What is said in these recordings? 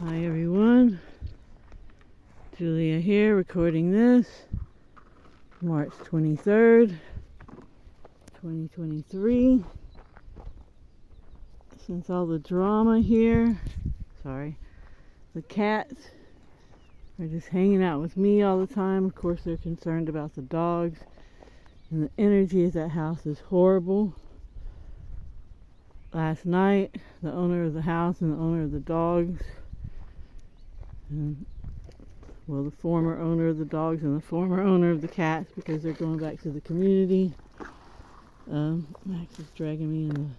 Hi everyone, Julia here recording this, March 23rd, 2023. Since all the drama here, the cats are just hanging out with me all the time. Of course they're concerned about the dogs, and the energy at that house is horrible. Last night, the owner of the house and the owner of the dogs, the former owner of the dogs and the former owner of the cats, because they're going back to the community. Max is dragging me in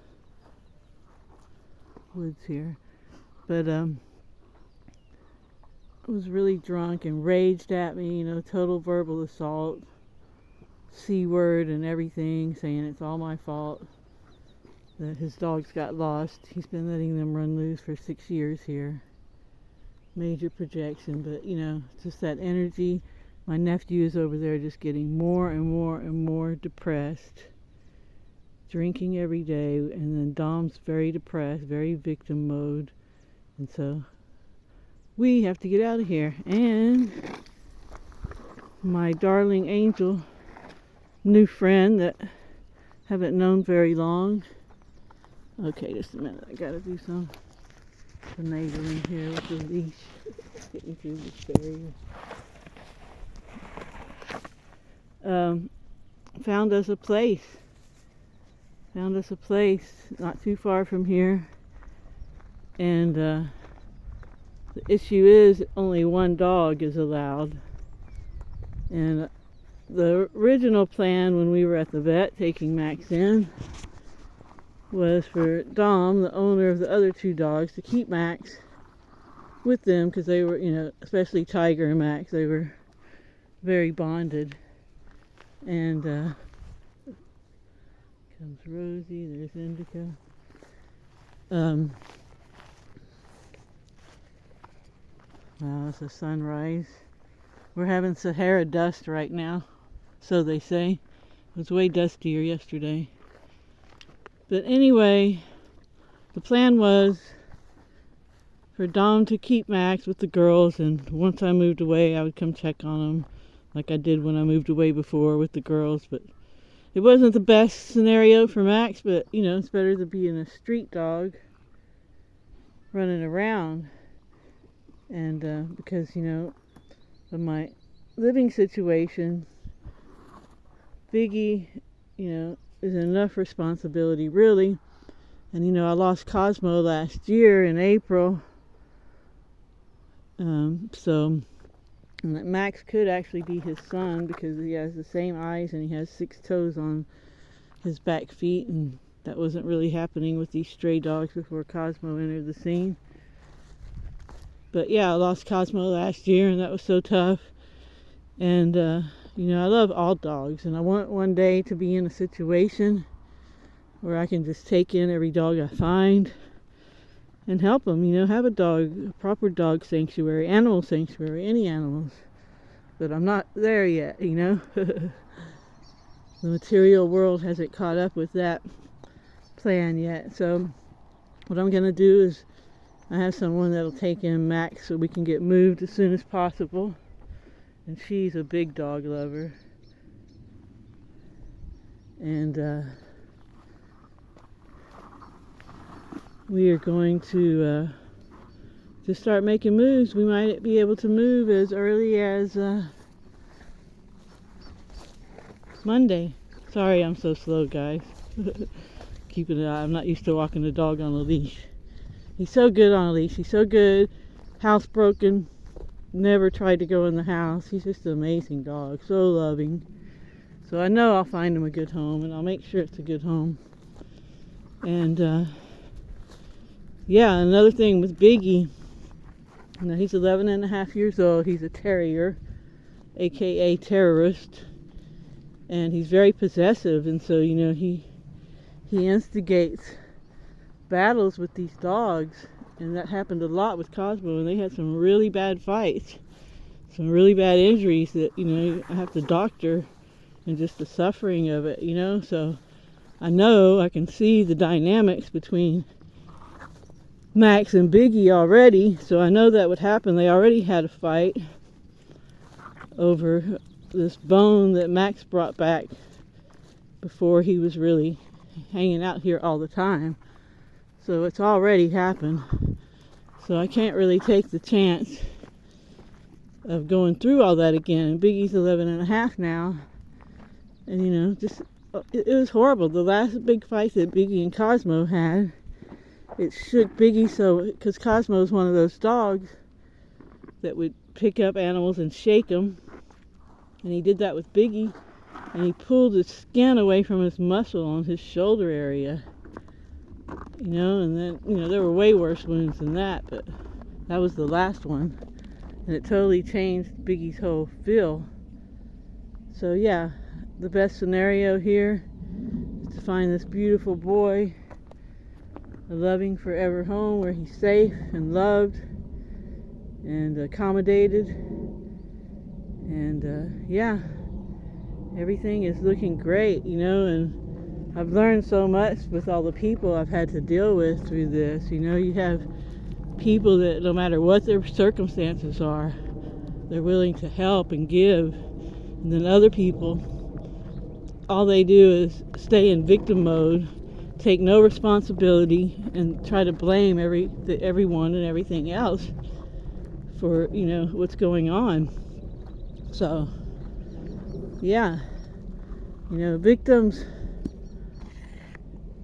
the woods here. But was really drunk and raged at me, total verbal assault, C-word and everything, saying it's all my fault that his dogs got lost. He's been letting them run loose for 6 years here. Major projection, but just that energy. My nephew is over there just getting more and more and more depressed, drinking every day, and then Dom's very depressed, very victim mode, and so we have to get out of here. And my darling angel new friend that haven't known very long. Okay, just a minute, I gotta do some finagling here with the leash, getting through this barrier. Found us a place not too far from here, and the issue is only one dog is allowed. And the original plan when we were at the vet taking Max in was for Dom, the owner of the other two dogs, to keep Max with them, because they were, especially Tiger and Max, they were very bonded. And comes Rosie, there's Indica. Wow, it's a sunrise. We're having Sahara dust right now, so they say. It was way dustier yesterday. But anyway, the plan was for Dom to keep Max with the girls, and once I moved away, I would come check on him like I did when I moved away before with the girls. But it wasn't the best scenario for Max, but it's better than being a street dog running around. And because of my living situation, Biggie, is enough responsibility, really. And I lost Cosmo last year in April, so Max could actually be his son, because he has the same eyes and he has 6 toes on his back feet, and that wasn't really happening with these stray dogs before Cosmo entered the scene. But yeah, I lost Cosmo last year, and that was so tough. And I love all dogs, and I want one day to be in a situation where I can just take in every dog I find and help them, have a proper dog sanctuary, animal sanctuary, any animals. But I'm not there yet, The material world hasn't caught up with that plan yet. So what I'm going to do is I have someone that'll take in Max so we can get moved as soon as possible. And she's a big dog lover. And we are going to just start making moves. We might be able to move as early as Monday. Sorry I'm so slow, guys. Keeping it out. I'm not used to walking the dog on a leash. He's so good on a leash. He's so good. Housebroken. Never tried to go in the house. He's just an amazing dog. So loving. So I know I'll find him a good home, and I'll make sure it's a good home. And another thing with Biggie. He's 11 and a half years old. He's a terrier, aka terrorist. And he's very possessive, and so he instigates battles with these dogs. And that happened a lot with Cosmo, and they had some really bad fights, some really bad injuries that, I have to doctor, and just the suffering of it, So I know I can see the dynamics between Max and Biggie already, so I know that would happen. They already had a fight over this bone that Max brought back before he was really hanging out here all the time. So it's already happened. So I can't really take the chance of going through all that again. And Biggie's 11 and a half now. And you know, just it was horrible. The last big fight that Biggie and Cosmo had, it shook Biggie so, because Cosmo is one of those dogs that would pick up animals and shake them. And he did that with Biggie. And he pulled the skin away from his muscle on his shoulder area. You know, and then, you know, there were way worse wounds than that, but that was the last one. And it totally changed Biggie's whole feel. So yeah, the best scenario here is to find this beautiful boy, a loving forever home where he's safe and loved and accommodated. And yeah, everything is looking great, you know, and I've learned so much with all the people I've had to deal with through this. You know, you have people that no matter what their circumstances are, they're willing to help and give. And then other people, all they do is stay in victim mode, take no responsibility, and try to blame everyone and everything else for, you know, what's going on. So, yeah, you know, victims,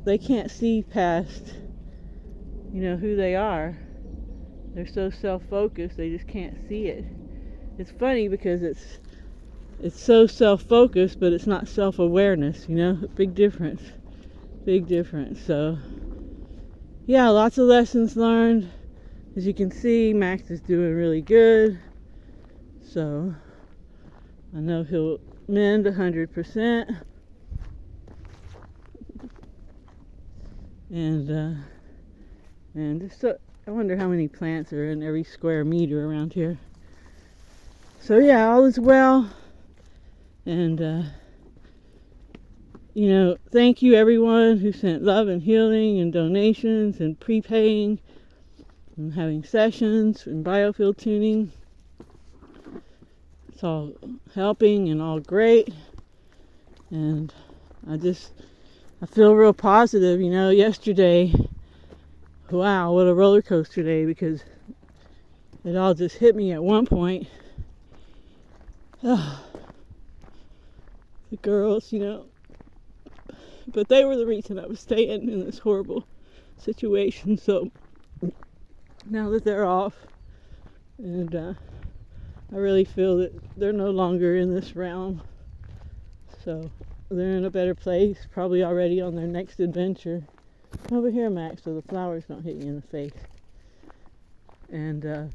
they can't see past, you know, who they are. They're so self-focused, they just can't see it. It's funny because it's so self-focused, but it's not self-awareness, you know? Big difference. Big difference. So, yeah, lots of lessons learned. As you can see, Max is doing really good. So, I know he'll mend 100%. And just so, I wonder how many plants are in every square meter around here. So yeah, all is well. And you know, thank you everyone who sent love and healing and donations and prepaying and having sessions and biofield tuning. It's all helping and all great. And I feel real positive. You know, yesterday, wow, what a roller coaster day, because it all just hit me at one point. The girls, you know, but they were the reason I was staying in this horrible situation. So now that they're off, and I really feel that they're no longer in this realm. So they're in a better place, probably already on their next adventure. Over here, Max, so the flowers don't hit you in the face. And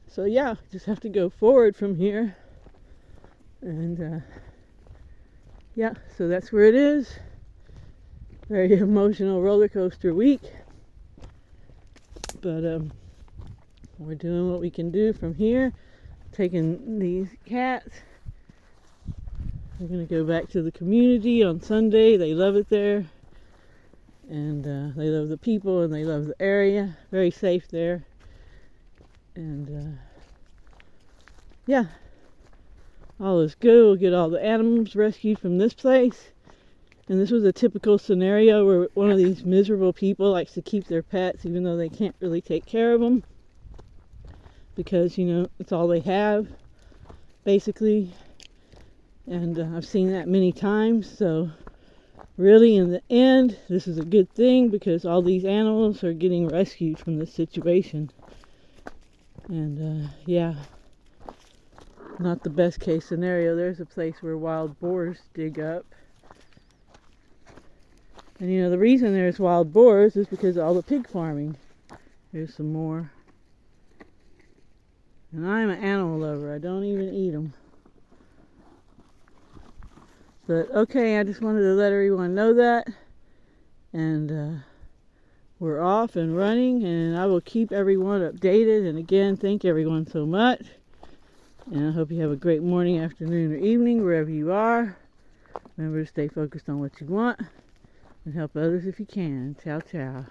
so yeah, just have to go forward from here. And yeah, so that's where it is. Very emotional roller coaster week. But we're doing what we can do from here. Taking these cats. We're going to go back to the community on Sunday. They love it there. And they love the people and they love the area. Very safe there. And yeah, all is good. We'll get all the animals rescued from this place. And this was a typical scenario where one of these miserable people likes to keep their pets even though they can't really take care of them. Because, you know, it's all they have, basically. And I've seen that many times. So really, in the end, this is a good thing because all these animals are getting rescued from this situation. And yeah, not the best case scenario. There's a place where wild boars dig up. And you know, the reason there's wild boars is because of all the pig farming. Here's some more. And I'm an animal lover. I don't even eat them. But okay, I just wanted to let everyone know that. And we're off and running, and I will keep everyone updated. And again, thank everyone so much. And I hope you have a great morning, afternoon, or evening, wherever you are. Remember to stay focused on what you want and help others if you can. Ciao, ciao.